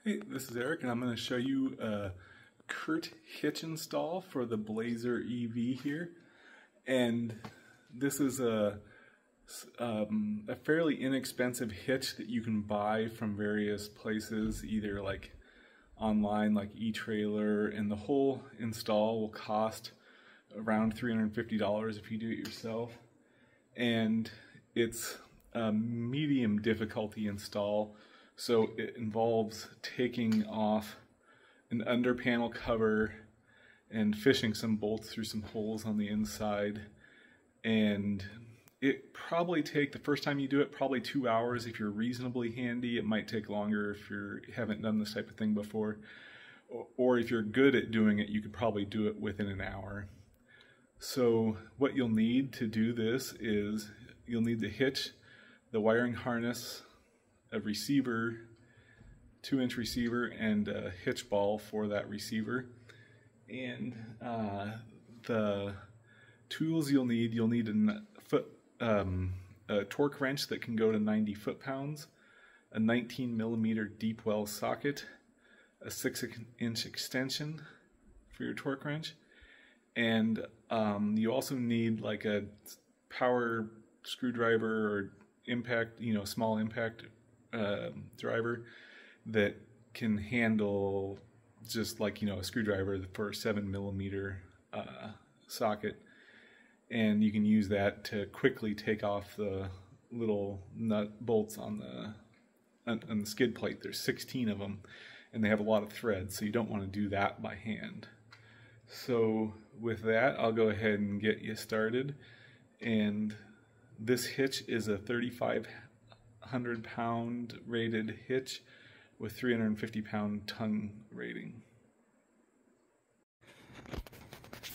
Hey, this is Eric, and I'm going to show you a Curt hitch install for the Blazer EV here. And this is a fairly inexpensive hitch that you can buy from various places, either like online, like eTrailer, and the whole install will cost around $350 if you do it yourself. And it's a medium difficulty install. So it involves taking off an under panel cover and fishing some bolts through some holes on the inside. And it probably take, the first time you do it, probably 2 hours if you're reasonably handy. It might take longer if you haven't done this type of thing before. Or if you're good at doing it, you could probably do it within an hour. So what you'll need to do this is you'll need the hitch, the wiring harness, a receiver, 2-inch receiver, and a hitch ball for that receiver. And the tools you'll need a torque wrench that can go to 90 foot-pounds, a 19mm deep well socket, a 6-inch extension for your torque wrench, and you also need like a power screwdriver or impact, small impact driver that can handle just like a screwdriver for a 7mm socket, and you can use that to quickly take off the little nut bolts on the skid plate. There's 16 of them, and they have a lot of threads, so you don't want to do that by hand. So with that, I'll go ahead and get you started. And this hitch is a 3,500-pound rated hitch with 350-pound ton rating.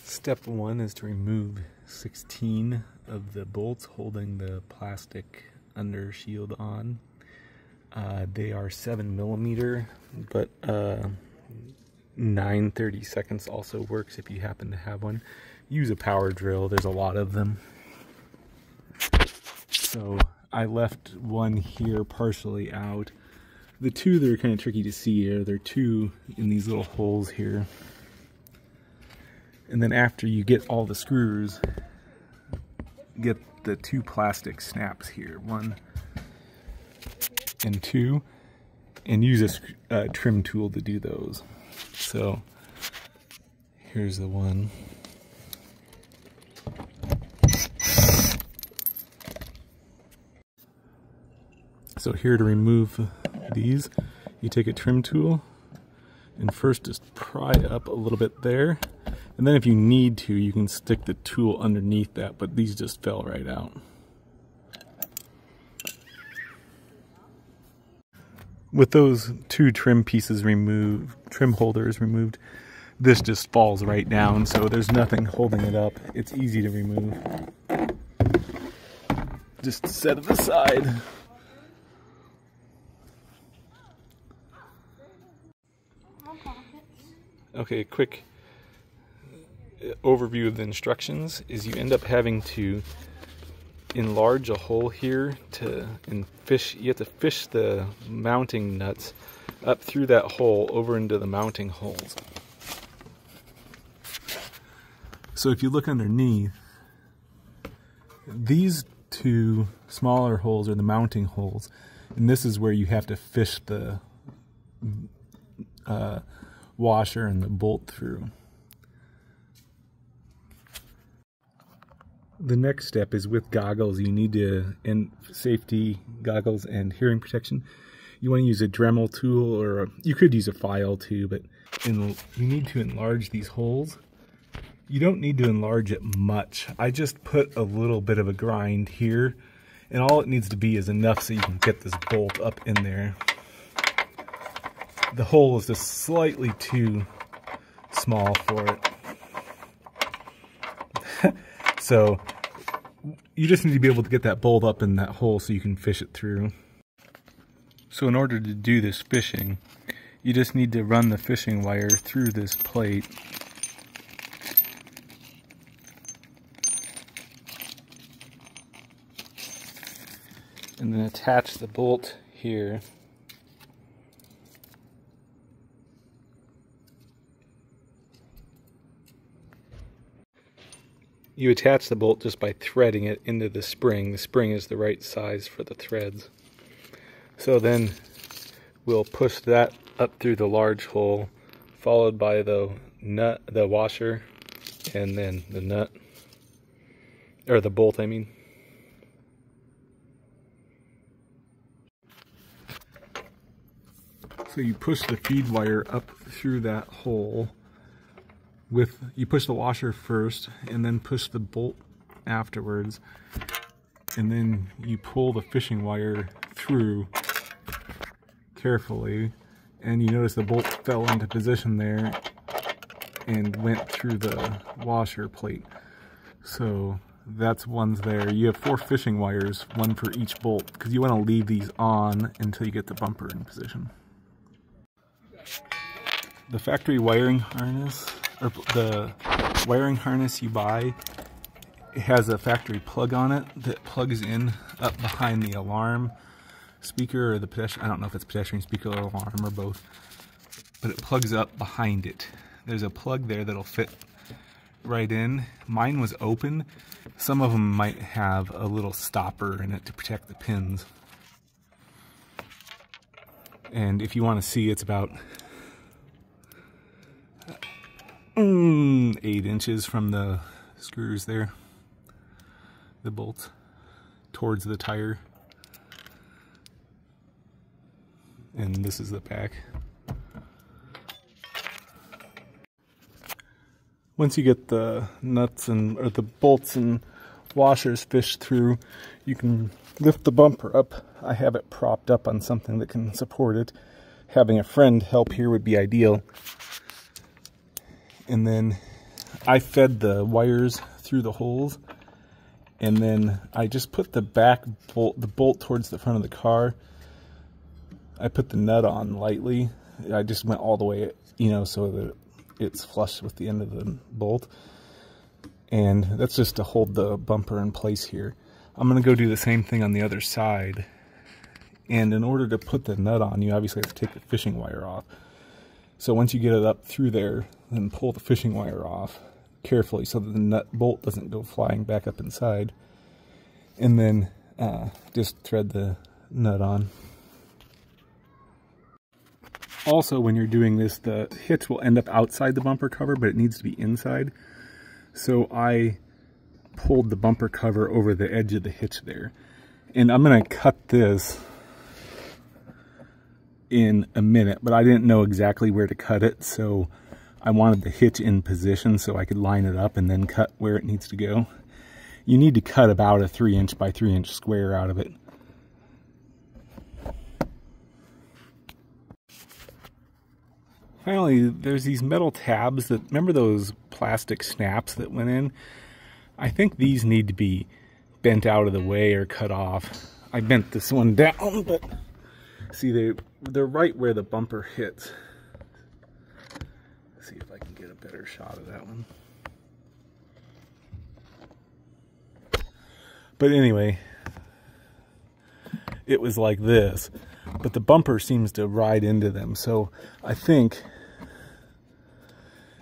Step 1 is to remove 16 of the bolts holding the plastic under shield on. They are 7mm, but 9/32 also works if you happen to have one. Use a power drill, there's a lot of them. So I left one here partially out. The two that are kind of tricky to see here, there are two in these little holes here. And then after you get all the screws, get the two plastic snaps here, 1 and 2, and use a trim tool to do those. So here's the one. So here to remove these, you take a trim tool and first just pry up a little bit there, and then if you need to, you can stick the tool underneath that, but these just fell right out. With those two trim pieces removed, trim holders removed, this just falls right down, so there's nothing holding it up. It's easy to remove. Just set it aside. Okay, quick overview of the instructions is you end up having to enlarge a hole here and fish. You have to fish the mounting nuts up through that hole over into the mounting holes. So if you look underneath, these two smaller holes are the mounting holes, and this is where you have to fish the washer and the bolt through. The next step is with goggles. You need to, and safety goggles and hearing protection, you want to use a Dremel tool, or you could use a file too, but you need to enlarge these holes. You don't need to enlarge it much. I just put a little bit of a grind here, and all it needs to be is enough so you can get this bolt up in there. The hole is just slightly too small for it. So you just need to be able to get that bolt up in that hole so you can fish it through. So in order to do this fishing, you just need to run the fishing wire through this plate. And then attach the bolt here. you attach the bolt just by threading it into the spring. The spring is the right size for the threads. So then we'll push that up through the large hole, followed by the nut, the washer, and then the nut, or the bolt, I mean. So you push the feed wire up through that hole. You push the washer first and then push the bolt afterwards, and then you pull the fishing wire through carefully, and you notice the bolt fell into position there and went through the washer plate. So that's one's there. You have 4 fishing wires, one for each bolt, because you want to leave these on until you get the bumper in position. The factory wiring harness, or the wiring harness you buy, it has a factory plug on it that plugs in up behind the alarm speaker or the pedestrian. I don't know if it's pedestrian speaker or alarm or both, but it plugs up behind it. There's a plug there that'll fit right in. Mine was open. Some of them might have a little stopper in it to protect the pins. And if you want to see, it's about 8 inches from the screws there, the bolts, towards the tire. And this is the back. Once you get the nuts or the bolts and washers fished through, you can lift the bumper up. I have it propped up on something that can support it. Having a friend help here would be ideal. And then I fed the wires through the holes, and then I just put the back bolt, the bolt towards the front of the car. I put the nut on lightly. I just went all the way, so that it's flush with the end of the bolt. And that's just to hold the bumper in place here. I'm going to go do the same thing on the other side. And in order to put the nut on, you obviously have to take the fishing wire off. So once you get it up through there, then pull the fishing wire off carefully so that the nut bolt doesn't go flying back up inside. And then just thread the nut on. Also, when you're doing this, the hitch will end up outside the bumper cover, but it needs to be inside. So I pulled the bumper cover over the edge of the hitch there. And I'm going to cut this in a minute, but I didn't know exactly where to cut it, so I wanted the hitch in position so I could line it up and then cut where it needs to go. You need to cut about a 3" by 3" square out of it. Finally, there's these metal tabs that, remember those plastic snaps that went in? I think these need to be bent out of the way or cut off. I bent this one down, but see, they're right where the bumper hits. Let's see if I can get a better shot of that one. But anyway, it was like this, but the bumper seems to ride into them, so I think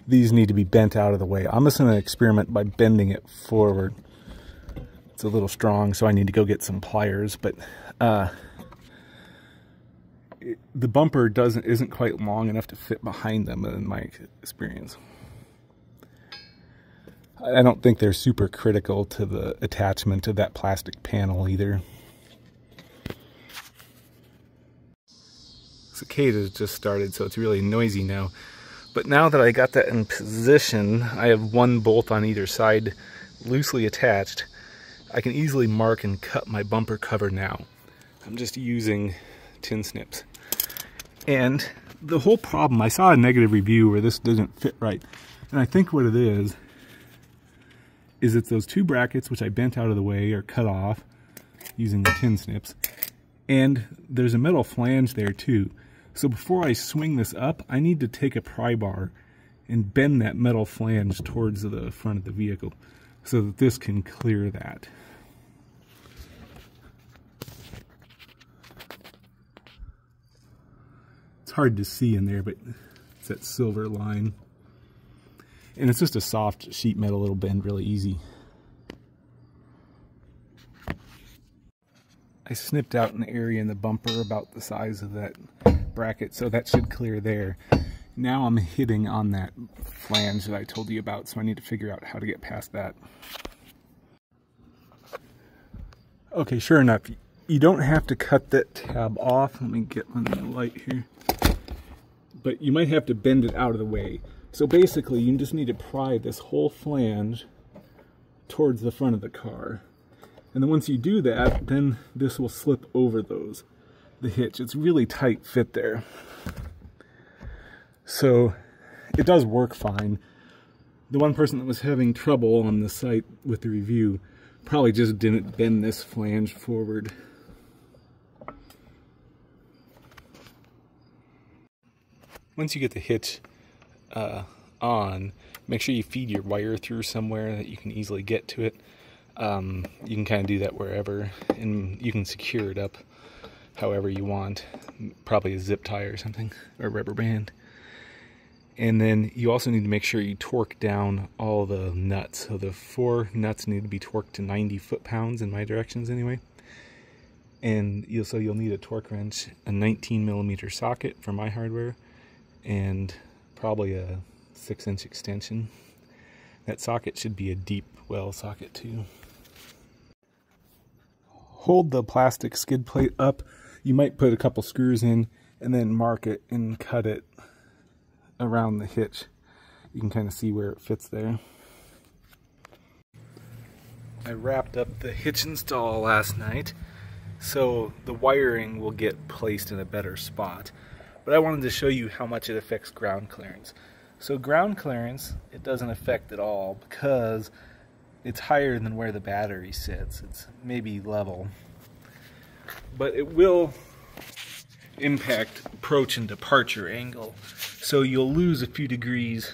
these need to be bent out of the way. I'm just going to experiment by bending it forward. It's a little strong, so I need to go get some pliers, but the bumper isn't quite long enough to fit behind them in my experience. I don't think they're super critical to the attachment of that plastic panel either. Cicadas just started, so it's really noisy now. But now that I got that in position, I have one bolt on either side loosely attached. I can easily mark and cut my bumper cover now. I'm just using tin snips. And the whole problem, I saw a negative review where this doesn't fit right. And I think what it is it's those 2 brackets, which I bent out of the way or cut off using the tin snips. And there's a metal flange there too. So before I swing this up, I need to take a pry bar and bend that metal flange towards the front of the vehicle so that this can clear that. It's hard to see in there, but it's that silver line. And it's just a soft sheet metal, it'll bend really easy. I snipped out an area in the bumper about the size of that bracket, so that should clear there. Now I'm hitting on that flange that I told you about, so I need to figure out how to get past that. Okay, sure enough, you don't have to cut that tab off. Let me get on the light here. But you might have to bend it out of the way. So basically, you just need to pry this whole flange towards the front of the car. And then once you do that, then this will slip over the hitch. It's really tight fit there. So it does work fine. The one person that was having trouble on the site with the review probably just didn't bend this flange forward. Once you get the hitch on, make sure you feed your wire through somewhere that you can easily get to it. You can kind of do that wherever, and you can secure it up however you want, probably a zip tie or something, or a rubber band. And then you also need to make sure you torque down all the nuts. So the 4 nuts need to be torqued to 90 foot-pounds in my directions anyway. And so you'll need a torque wrench, a 19mm socket for my hardware, and probably a 6-inch extension. That socket should be a deep well socket too. Hold the plastic skid plate up. You might put a couple screws in and then mark it and cut it around the hitch. You can kind of see where it fits there. I wrapped up the hitch install last night, so the wiring will get placed in a better spot. But I wanted to show you how much it affects ground clearance. So ground clearance, it doesn't affect at all because it's higher than where the battery sits. It's maybe level. But it will impact approach and departure angle. So you'll lose a few degrees.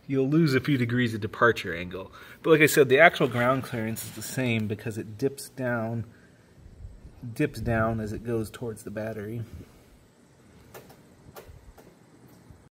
You'll lose a few degrees of departure angle. But like I said, the actual ground clearance is the same because it dips down as it goes towards the battery.